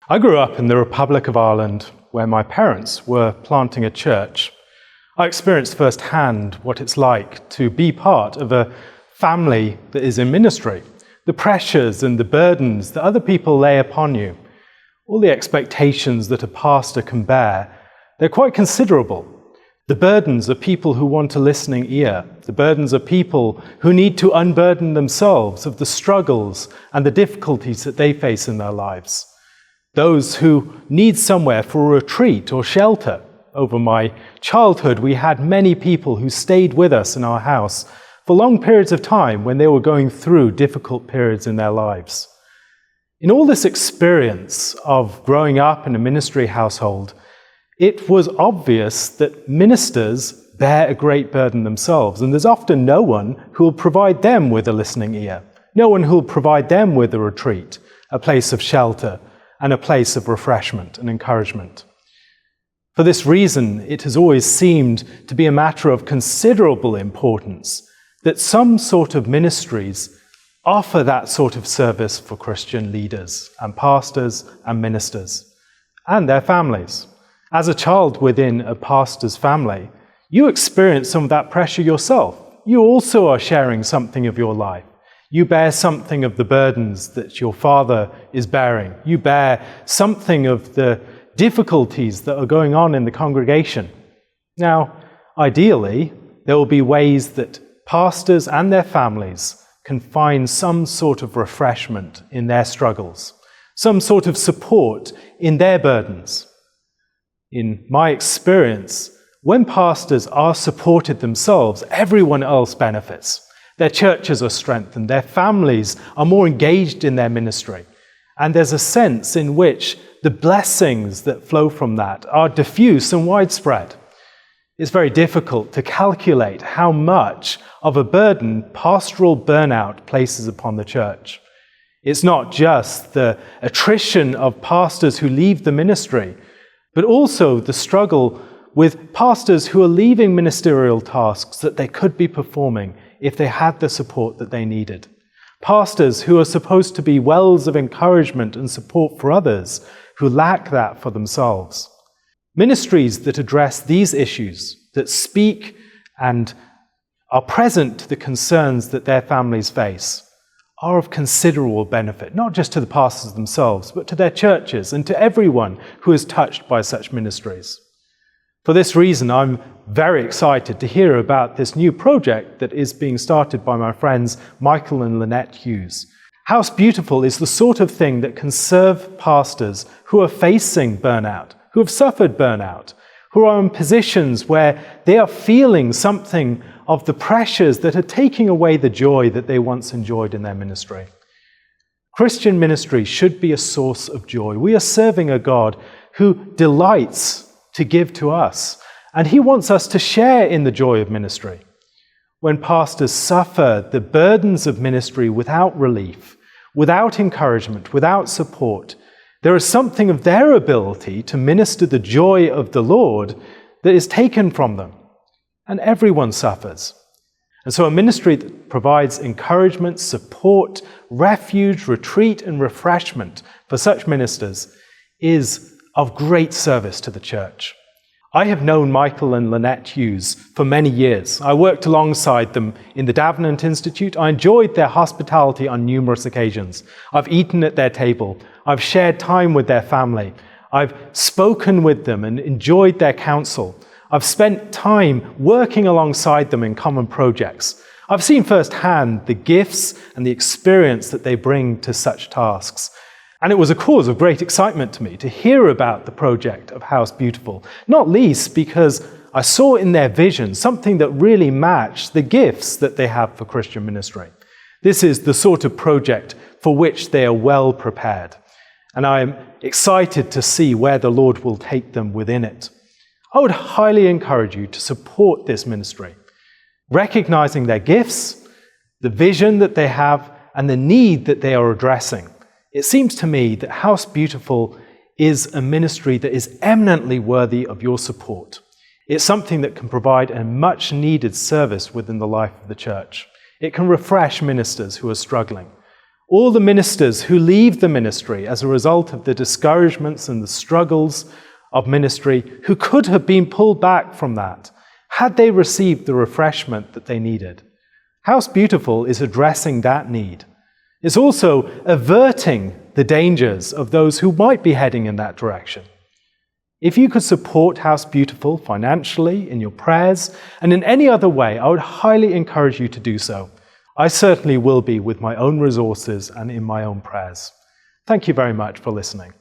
I grew up in the Republic of Ireland, where my parents were planting a church. I experienced firsthand what it's like to be part of a family that is in ministry, the pressures and the burdens that other people lay upon you, all the expectations that a pastor can bear. They're quite considerable. The burdens of people who want a listening ear, the burdens of people who need to unburden themselves of the struggles and the difficulties that they face in their lives. Those who need somewhere for a retreat or shelter. Over my childhood, we had many people who stayed with us in our house for long periods of time when they were going through difficult periods in their lives. In all this experience of growing up in a ministry household, it was obvious that ministers bear a great burden themselves, and there's often no one who will provide them with a listening ear, no one who will provide them with a retreat, a place of shelter, and a place of refreshment and encouragement. For this reason, it has always seemed to be a matter of considerable importance that some sort of ministries offer that sort of service for Christian leaders and pastors and ministers and their families. As a child within a pastor's family, you experience some of that pressure yourself. You also are sharing something of your life. You bear something of the burdens that your father is bearing. You bear something of the difficulties that are going on in the congregation. Now, ideally, there will be ways that pastors and their families can find some sort of refreshment in their struggles, some sort of support in their burdens. In my experience, when pastors are supported themselves, everyone else benefits. Their churches are strengthened, their families are more engaged in their ministry, and there's a sense in which the blessings that flow from that are diffuse and widespread. It's very difficult to calculate how much of a burden pastoral burnout places upon the church. It's not just the attrition of pastors who leave the ministry, but also the struggle with pastors who are leaving ministerial tasks that they could be performing if they had the support that they needed. Pastors who are supposed to be wells of encouragement and support for others who lack that for themselves. Ministries that address these issues, that speak and are present to the concerns that their families face, are of considerable benefit, not just to the pastors themselves, but to their churches and to everyone who is touched by such ministries. For this reason, I'm very excited to hear about this new project that is being started by my friends Michael and Lynette Hughes. House Beautiful is the sort of thing that can serve pastors who are facing burnout, who have suffered burnout, who are in positions where they are feeling something of the pressures that are taking away the joy that they once enjoyed in their ministry. Christian ministry should be a source of joy. We are serving a God who delights to give to us, and he wants us to share in the joy of ministry. When pastors suffer the burdens of ministry without relief, without encouragement, without support, there is something of their ability to minister the joy of the Lord that is taken from them, and everyone suffers. And so a ministry that provides encouragement, support, refuge, retreat, and refreshment for such ministers is of great service to the church. I have known Michael and Lynette Hughes for many years. I worked alongside them in the Davenant Institute. I enjoyed their hospitality on numerous occasions. I've eaten at their table. I've shared time with their family. I've spoken with them and enjoyed their counsel. I've spent time working alongside them in common projects. I've seen firsthand the gifts and the experience that they bring to such tasks. And it was a cause of great excitement to me to hear about the project of House Beautiful, not least because I saw in their vision something that really matched the gifts that they have for Christian ministry. This is the sort of project for which they are well prepared, and I am excited to see where the Lord will take them within it. I would highly encourage you to support this ministry, recognizing their gifts, the vision that they have, and the need that they are addressing. It seems to me that House Beautiful is a ministry that is eminently worthy of your support. It's something that can provide a much needed service within the life of the church. It can refresh ministers who are struggling. All the ministers who leave the ministry as a result of the discouragements and the struggles of ministry, who could have been pulled back from that, had they received the refreshment that they needed. House Beautiful is addressing that need. It's also averting the dangers of those who might be heading in that direction. If you could support House Beautiful financially, in your prayers, and in any other way, I would highly encourage you to do so. I certainly will be with my own resources and in my own prayers. Thank you very much for listening.